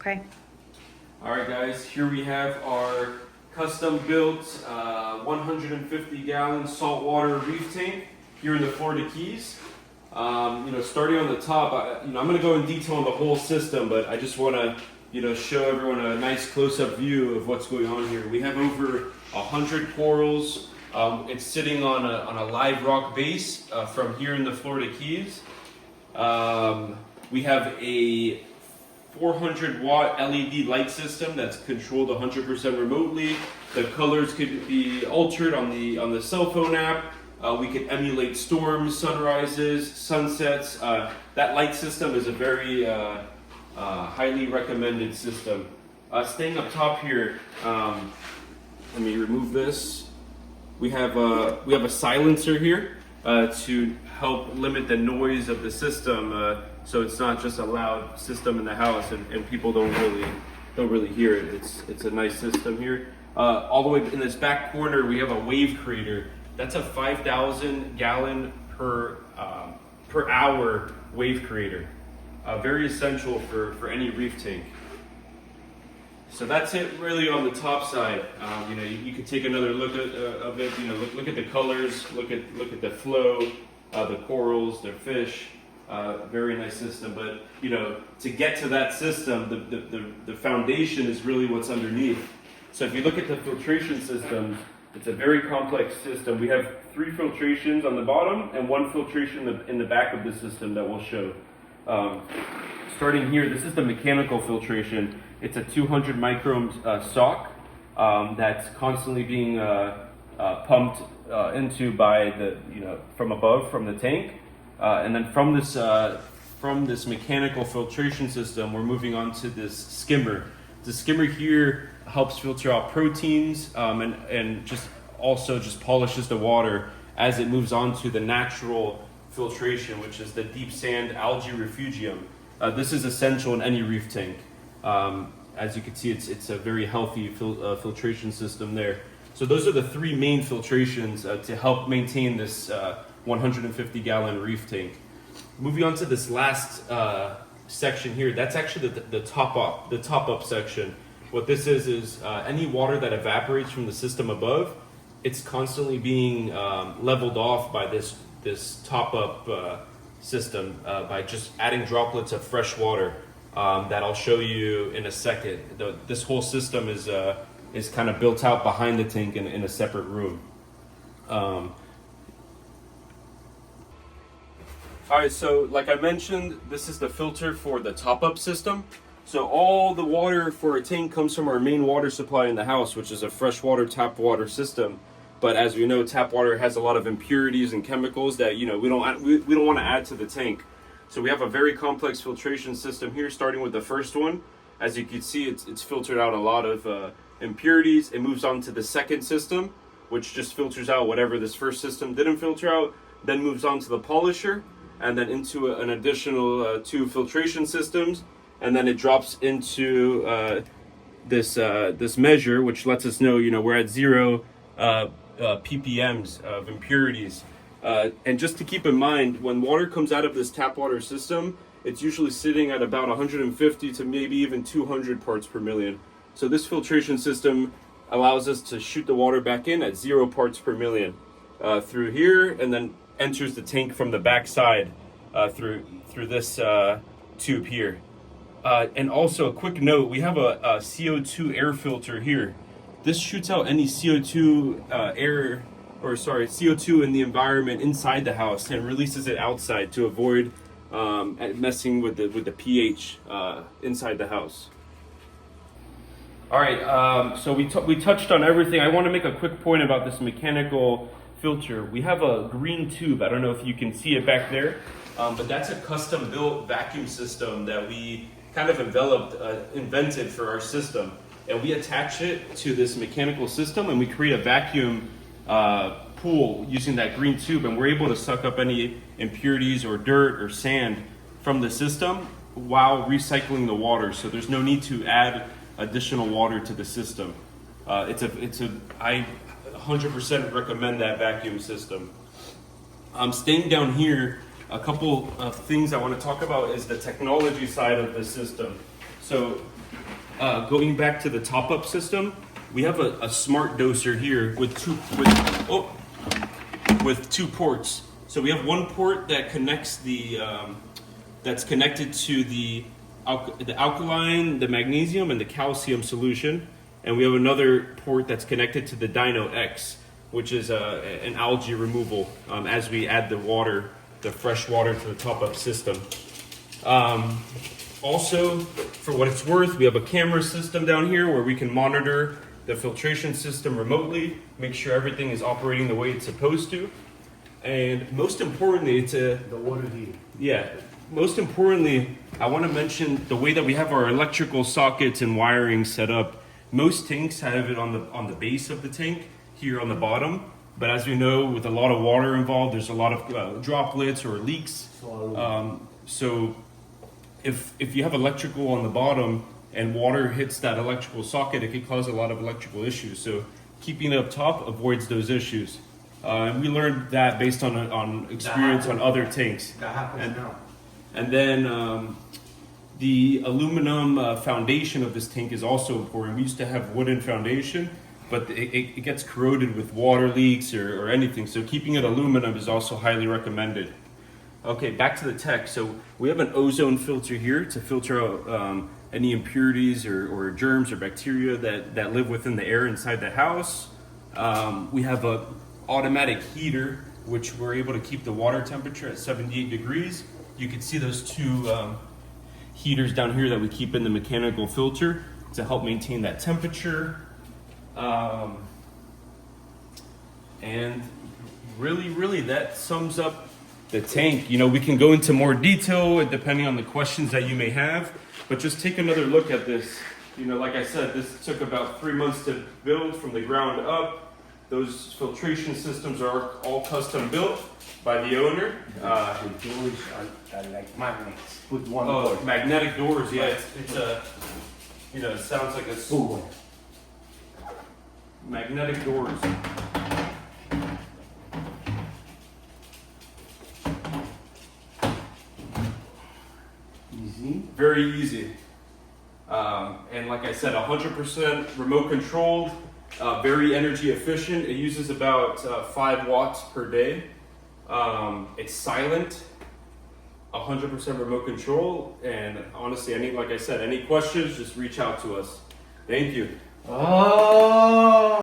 Okay. All right, guys, here we have our custom built 150 gallon saltwater reef tank here in the Florida Keys. Starting on the top, I'm going to go in detail on the whole system, but I just want to, show everyone a nice close-up view of what's going on here. We have over 100 corals. It's sitting on a live rock base from here in the Florida Keys. We have a 400 watt LED light system that's controlled 100% remotely. The colors could be altered on the cell phone app. We can emulate storms, sunrises, sunsets. That light system is a very highly recommended system. Staying up top here, let me remove this. We have a silencer here to help limit the noise of the system, so it's not just a loud system in the house and people don't really hear it. It's a nice system here. All the way in this back corner, we have a wave creator. That's a 5,000 gallon per hour wave creator. Very essential for any reef tank. So that's it really on the top side. You can take another look of it. Look at the colors, look at the flow, the corals, the fish. Very nice system. But to get to that system, the foundation is really what's underneath. So if you look at the filtration system, it's a very complex system. We have 3 filtrations on the bottom and 1 filtration in the back of the system that we'll show. Starting here, this is the mechanical filtration. It's a 200 micron sock that's constantly being pumped into by from above, from the tank. And then from this mechanical filtration system, we're moving on to this skimmer. The skimmer here helps filter out proteins and just polishes the water as it moves on to the natural filtration, which is the deep sand algae refugium. This is essential in any reef tank. As you can see, it's a very healthy filtration system there. So those are the 3 main filtrations to help maintain this 150 gallon reef tank. Moving on to this last section here, that's actually the top up section. What this is any water that evaporates from the system above, it's constantly being leveled off by this top up system by just adding droplets of fresh water that I'll show you in a second. This whole system is kind of built out behind the tank in a separate room. All right, so like I mentioned, this is the filter for the top-up system. So all the water for a tank comes from our main water supply in the house, which is a freshwater tap water system. But as we know, tap water has a lot of impurities and chemicals that we don't want to add to the tank. So we have a very complex filtration system here, starting with the first one. As you can see, it's filtered out a lot of impurities. It moves on to the second system, which just filters out whatever this first system didn't filter out. Then moves on to the polisher, and then into an additional 2 filtration systems, and then it drops into this measure, which lets us know we're at 0 ppms of impurities. And just to keep in mind, when water comes out of this tap water system, it's usually sitting at about 150 to maybe even 200 parts per million. So this filtration system allows us to shoot the water back in at 0 parts per million through here, and then enters the tank from the back side through this tube here. And also a quick note, we have a CO2 air filter here. This shoots out any CO2 CO2 in the environment inside the house and releases it outside to avoid messing with the pH inside the house. All right, so we touched on everything. I want to make a quick point about this mechanical filter. We have a green tube. I don't know if you can see it back there, but that's a custom built vacuum system that we kind of invented for our system. And we attach it to this mechanical system, and we create a vacuum pool using that green tube, and we're able to suck up any impurities or dirt or sand from the system while recycling the water. So there's no need to add additional water to the system. I 100% recommend that vacuum system. Staying down here, a couple of things I want to talk about is the technology side of the system. So going back to the top-up system, we have a smart doser here with two ports. So we have one port that connects that's connected to the alkaline, the magnesium, and the calcium solution, and we have another port that's connected to the Dyno X, which is an algae removal as we add the fresh water to the top-up system. Also, for what it's worth, we have a camera system down here where we can monitor the filtration system remotely, make sure everything is operating the way it's supposed to. And most importantly, the water heater. Yeah. Most importantly, I want to mention the way that we have our electrical sockets and wiring set up. Most tanks have it on the base of the tank, here on the bottom. But as we know, with a lot of water involved, there's a lot of droplets or leaks. So if you have electrical on the bottom and water hits that electrical socket, it could cause a lot of electrical issues. So keeping it up top avoids those issues. And we learned that based on experience on other tanks. That happens now. And then the aluminum foundation of this tank is also important. We used to have wooden foundation, but it gets corroded with water leaks or anything. So keeping it aluminum is also highly recommended. Okay, back to the tech. So we have an ozone filter here to filter out any impurities or germs or bacteria that live within the air inside the house. We have a automatic heater, which we're able to keep the water temperature at 78 degrees. You can see those two heaters down here that we keep in the mechanical filter to help maintain that temperature. And really that sums up the tank. You know, we can go into more detail depending on the questions that you may have, but just take another look at this. You know, like I said, this took about 3 months to build from the ground up. Those filtration systems are all custom built by the owner. The doors are like magnets. Put one door. Magnetic doors, yeah. It's a, you know, it sounds like a Boom. magnetic doors. Easy. Very easy. And like I said, 100% remote controlled, very energy efficient. It uses about 5 watts per day. It's silent, 100% remote control. And honestly, like I said, any questions, just reach out to us. Thank you. Oh.